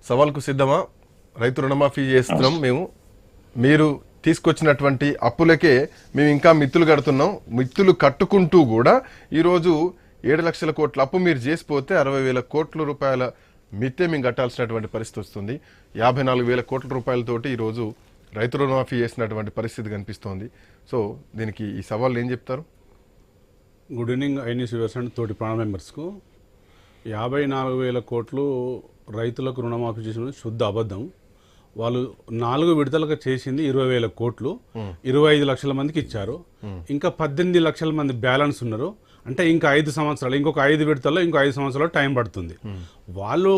సవాల్కు సిద్ధమా? రైతు రుణమాఫీ చేస్తున్నాం మేము, మీరు తీసుకొచ్చినటువంటి అప్పులకే మేము ఇంకా మిత్తులు కడుతున్నాం, మిత్తులు కట్టుకుంటూ కూడా ఈరోజు 7 లక్షల కోట్ల అప్పు మీరు చేసిపోతే 60,000 కోట్ల రూపాయల మిత్తే మేము కట్టాల్సినటువంటి పరిస్థితి వస్తుంది. 54,000 కోట్ల రూపాయలతోటి ఈరోజు రైతు రుణమాఫీ చేసినటువంటి పరిస్థితి కనిపిస్తోంది. సో దీనికి ఈ సవాళ్ళు ఏం చెప్తారు? Good evening iNews viewers and తోటి ప్రాణ మెంబర్స్కు. 54,000 కోట్లు రైతులకు రుణమాఫీ చేసిన శుద్ధ అబద్ధం. వాళ్ళు 4 విడతలుగా చేసింది 20,000 కోట్లు, 25 లక్షల మందికి ఇచ్చారు. ఇంకా 18 లక్షల మంది బ్యాలెన్స్ ఉన్నారు. అంటే ఇంకా 5 సంవత్సరాలు, ఇంకొక 5 విడతల్లో ఇంకో 5 సంవత్సరాలు టైం పడుతుంది. వాళ్ళు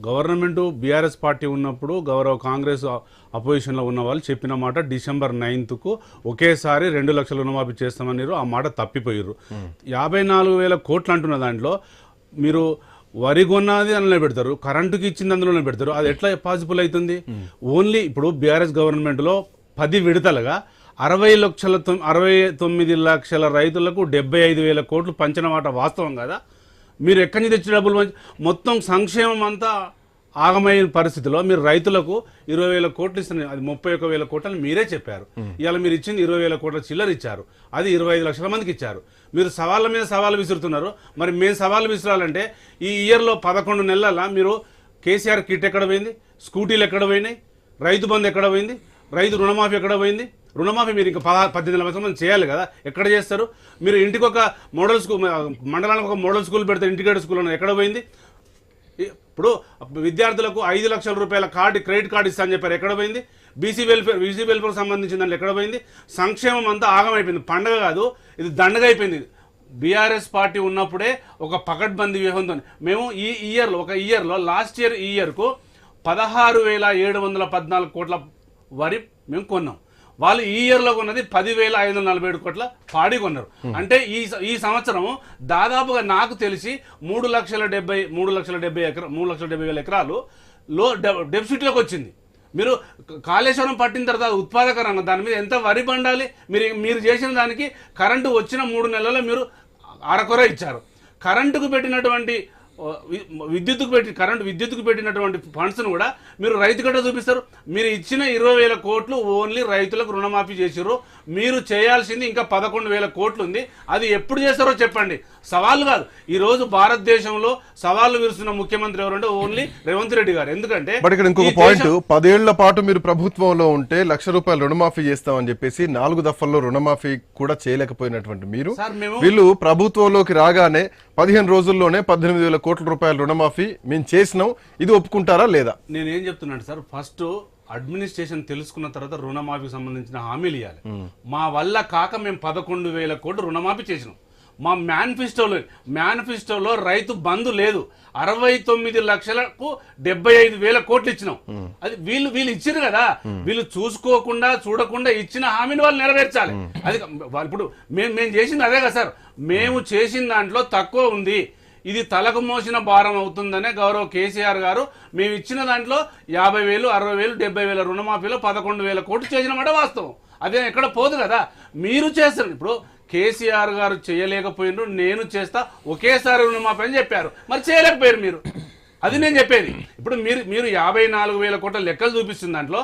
గవర్నమెంట్ బీఆర్ఎస్ పార్టీ ఉన్నప్పుడు గౌరవ కాంగ్రెస్ అపోజిషన్లో ఉన్న వాళ్ళు చెప్పిన మాట December 9th ఒకేసారి 2 లక్షల రుణమాఫీ చేస్తామన్నారు. ఆ మాట తప్పిపోయారు. 54,000 కోట్లు అంటున్న దాంట్లో మీరు వరి కొన్నది అందులో పెడతారు, కరెంటుకి ఇచ్చింది అందులోనే పెడతారు. అది ఎట్లా పాసిబుల్ అవుతుంది? ఓన్లీ ఇప్పుడు బీఆర్ఎస్ గవర్నమెంట్లో 10 విడతలుగా 69 లక్షల రైతులకు 75,000 కోట్లు పంచిన మాట వాస్తవం కదా? మీరు ఎక్కడి నుంచి తెచ్చిన డబ్బులు మొత్తం సంక్షేమం అంతా ఆగమైన పరిస్థితిలో మీరు రైతులకు 20,000 కోట్లు ఇస్తున్నారు. అది 31,000 కోట్లు అని మీరే చెప్పారు. ఇవాళ మీరు ఇచ్చింది 20,000 కోట్ల చిల్లర ఇచ్చారు. అది 25 లక్షల మందికి ఇచ్చారు. మీరు సవాళ్ళ మీద సవాళ్ళు విసురుతున్నారు. మరి మేము సవాళ్ళు విసురాలంటే ఈ ఇయర్లో 11 నెలల మీరు కేసీఆర్ కిట్ ఎక్కడ పోయింది, స్కూటీలు ఎక్కడ పోయినాయి, రైతు బంధు ఎక్కడ పోయింది, రైతు రుణమాఫీ ఎక్కడ పోయింది? రుణమాఫీ మీరు ఇంకా 18 సంవత్సరాలు చేయాలి కదా, ఎక్కడ చేస్తారు? మీరు ఇంటికి ఒక మోడల్ స్కూల్, మండలానికి ఒక మోడల్ స్కూల్ పెడితే ఇంటిగ్రేటెడ్ స్కూల్ అని ఎక్కడ పోయింది? ఇప్పుడు విద్యార్థులకు 5 లక్షల రూపాయల క్రెడిట్ కార్డు ఇస్తా అని చెప్పారు, ఎక్కడ పోయింది? బీసీ వెల్ఫేర్ సంబంధించిన దాంట్లో ఎక్కడ పోయింది? సంక్షేమం అంతా ఆగమైపోయింది. పండగ కాదు, ఇది దండగ అయిపోయింది. బీఆర్ఎస్ పార్టీ ఉన్నప్పుడే ఒక పకడ్బందీ వ్యూహంతో మేము ఈ ఇయర్లో లాస్ట్ ఇయర్ ఈ ఇయర్కు 16,714 కోట్ల వరి మేము కొన్నాం. వాళ్ళు ఈ ఇయర్లో కొన్నది 10,547 కోట్ల పాడి కొన్నారు. అంటే ఈ సంవత్సరం దాదాపుగా నాకు తెలిసి 3,70,000 ఎకరాలు డెఫిసిట్లోకి వచ్చింది. మీరు కాళేశ్వరం పట్టిన తర్వాత ఉత్పాదక రంగం దాని మీద ఎంత వరి పండాలి? మీరు చేసిన దానికి కరెంటు వచ్చిన 3 నెలల్లో మీరు అరకొర ఇచ్చారు. కరెంటుకు పెట్టినటువంటి విద్యుత్తుకు పెట్టినటువంటి ఫండ్స్ను కూడా మీరు రైతు గట్ట చూపిస్తారు. మీరు ఇచ్చిన 20,000 కోట్లు ఓన్లీ రైతులకు రుణమాఫీ చేసారు. మీరు చేయాల్సింది ఇంకా 11,000 కోట్లు ఉంది. అది ఎప్పుడు చేస్తారో చెప్పండి. సవాళ్ళు కాదు. ఈరోజు భారతదేశంలో సవాళ్ళు విరుస్తున్న ముఖ్యమంత్రి ఎవరంటే ఓన్లీ రేవంత్ రెడ్డి గారు. ఎందుకంటే ఇక్కడ ఇంకొక పాయింట్, 10 ఏళ్ల పాటు మీరు ప్రభుత్వంలో ఉంటే 1 లక్ష రూపాయలు రుణమాఫీ చేస్తామని చెప్పేసి 4 దఫల్లో రుణమాఫీ కూడా చేయలేకపోయినటువంటి మీరు, వీళ్ళు ప్రభుత్వంలోకి రాగానే 15 రోజుల్లోనే 18,000 కోట్ల రూపాయల రుణమాఫీ మేము చేసినాం, ఇది ఒప్పుకుంటారా లేదా? నేనేం చెప్తున్నాను సార్, ఫస్ట్ అడ్మినిస్ట్రేషన్ తెలుసుకున్న తర్వాత రుణమాఫీకి సంబంధించిన హామీలు ఇవ్వాలి. మా వల్ల కాక మేము 11,000 కోట్లు రుణమాఫీ చేసినాం. మా మేనిఫెస్టోలో రైతు బంధు లేదు. 69 లక్షలకు 75,000 కోట్లు ఇచ్చినాం. అది వీళ్ళు ఇచ్చారు కదా, వీళ్ళు చూడకుండా ఇచ్చిన హామీని వాళ్ళు నెరవేర్చాలి. అది ఇప్పుడు మేము చేసింది అదే కదా సార్. మేము చేసిన దాంట్లో తక్కువ ఉంది, ఇది తలకు మోసిన భారం అవుతుందనే గౌరవ కేసీఆర్ గారు మేము ఇచ్చిన దాంట్లో 50,000, 60,000, 70,000 రుణమాఫీలో 11,000 కోట్లు చేసినమాట వాస్తవం. అదే ఎక్కడ పోదు కదా. మీరు చేస్తారు. ఇప్పుడు కేసీఆర్ గారు చేయలేకపోయినారు, నేను చేస్తా ఒకేసారి రుణమాఫీ అని చెప్పారు, మరి చేయలేకపోయారు మీరు. అది నేను చెప్పేది. ఇప్పుడు మీరు 54,000 కోట్ల లెక్కలు చూపిస్తుంది దాంట్లో.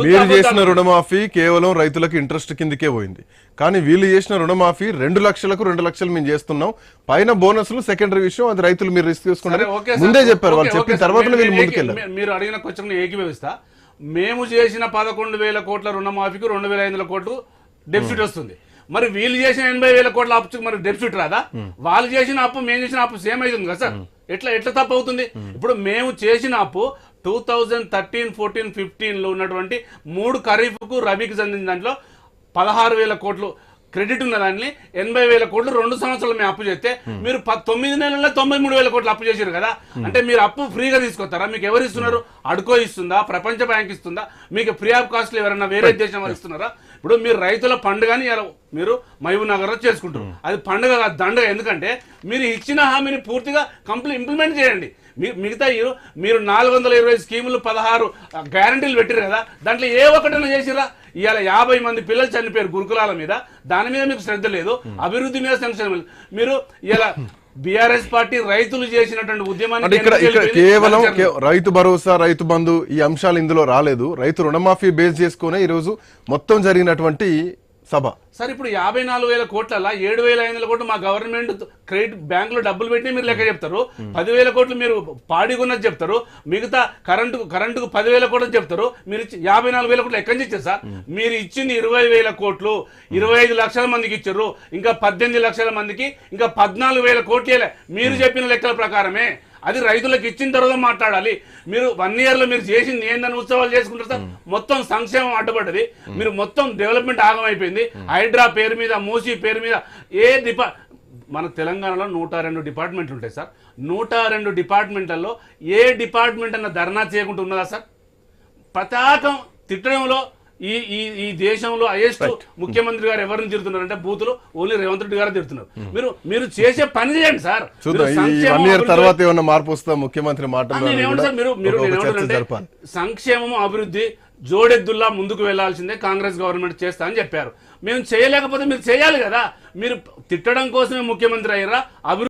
మీరు చేసిన రుణమాఫీ కేవలం రైతులకు ఇంట్రెస్ట్ కిందకే పోయింది. కానీ వీళ్ళు చేసిన రుణమాఫీ 2 లక్షలకు 2 లక్షలు మేము చేస్తున్నాం, పైన బోనస్లు సెకండరీ విషయం, అది రైతులు మీరు రిస్క్ తీసుకున్నారు ముందే చెప్పారు. వాళ్ళు చెప్పిన తర్వాత వీళ్ళు ముందుకెళ్ళారు. మీరు అడిగిన క్వశ్చన్ ఏకీభవిస్తా. మేము చేసిన 11,000 కోట్ల రుణమాఫీకి 2,500 కోట్లు డెఫిసిట్ వస్తుంది. మరి వీళ్ళు చేసిన 80,000 కోట్ల అప్పు మరి డెఫిసిట్ రాదా? వాళ్ళు చేసిన అప్పు మేము చేసిన అప్పు సేమ్ అవుతుంది కదా సార్. ఎట్లా తప్పు అవుతుంది? ఇప్పుడు మేము చేసిన అప్పు 2013, 14, 15లో ఉన్నటువంటి 3 ఖరీఫ్కు రబీకి చెందిన దాంట్లో 16,000 కోట్లు క్రెడిట్ ఉన్న దాన్ని 80,000 కోట్లు 2 సంవత్సరాలు మేము అప్పు చేస్తే మీరు 9 నెలల్లో 93,000 కోట్లు అప్పు చేశారు కదా. అంటే మీరు అప్పు ఫ్రీగా తీసుకొస్తారా? మీకు ఎవరు ఇస్తున్నారు? అడ్కో ఇస్తుందా? ప్రపంచ బ్యాంక్ ఇస్తుందా? మీకు ఫ్రీ ఆఫ్ కాస్ట్లు ఎవరైనా వేరే దేశం వారు ఇస్తున్నారా? ఇప్పుడు మీరు రైతుల పండుగని మీరు మహబూబ్ నగర్లో చేసుకుంటారు. అది పండుగ కాదు, దండగ. ఎందుకంటే మీరు ఇచ్చిన హామీని పూర్తిగా ఇంప్లిమెంట్ చేయండి. మిగతా మీరు 420 స్కీములు 16 గ్యారంటీలు పెట్టారు కదా, దాంట్లో ఏ ఒక్కటైనా చేసిరా? ఇవాళ 50 మంది పిల్లలు చనిపోయారు గురుకులాల మీద, దాని మీద మీకు శ్రద్ధ లేదు. అభివృద్ధి మీద సంక్షేమం లేదు. మీరు ఇలా బీఆర్ఎస్ పార్టీ రైతులు చేసినటువంటి అంటే ఉద్యమాన్ని ఇక్కడ కేవలం రైతు భరోసా, రైతు బంధు ఈ అంశాలు ఇందులో రాలేదు. రైతు రుణమాఫీ బేస్ చేసుకునే ఈ రోజు మొత్తం జరిగినటువంటి సభ. సార్ ఇప్పుడు 54,000 కోట్ల 7,500 కోట్లు మా గవర్నమెంట్ క్రెడిట్ బ్యాంకులో డబ్బులు పెట్టి మీరు లెక్క చెప్తారు. 10,000 కోట్లు మీరు పాడిగున్నది చెప్తారు. మిగతా కరెంటుకు 10,000 కోట్లు చెప్తారు. మీరు 54,000 కోట్లు ఎక్కడి నుంచి ఇచ్చారు సార్? మీరు ఇచ్చింది 20,000 కోట్లు, 25 లక్షల మందికి ఇచ్చారు. ఇంకా 18 లక్షల మందికి ఇంకా 14,000 కోట్లే మీరు చెప్పిన లెక్కల ప్రకారమే. అది రైతులకు ఇచ్చిన తర్వాత మాట్లాడాలి. మీరు 1 year లో మీరు చేసింది ఏందని ఉత్సవాలు చేసుకుంటారు సార్? మొత్తం సంక్షేమం అడ్డుపడ్డది. మీరు మొత్తం డెవలప్మెంట్ ఆగమైపోయింది. హైడ్రా పేరు మీద, మూసీ పేరు మీద మన తెలంగాణలో 102 డిపార్ట్మెంట్లు ఉంటాయి సార్. 102 డిపార్ట్మెంట్లలో ఏ డిపార్ట్మెంట్ అన్న ధర్నా చేయకుండా ఉన్నదా సార్? పతాకం తిట్టడంలో ఈ దేశంలో హైయెస్ట్ ముఖ్యమంత్రి గారు ఎవరిని తిడుతున్నారంటే బూతులు ఓన్లీ రేవంత్ రెడ్డి గారు తిడుతున్నారు. మీరు చేసే పని చేయండి సార్. చూద్దాం ఈ 1 year తర్వాత ఏమన్నా మార్పు వస్తా ముఖ్యమంత్రి మాటలు. సంక్షేమం అభివృద్ధి జోడెద్దుల్లా ముందుకు వెళ్లాల్సిందే కాంగ్రెస్ గవర్నమెంట్ చేస్తా అని చెప్పారు. మేము చేయలేకపోతే మీరు చేయాలి కదా. మీరు తిట్టడం కోసమే ముఖ్యమంత్రి అయ్యారా? అభివృద్ధి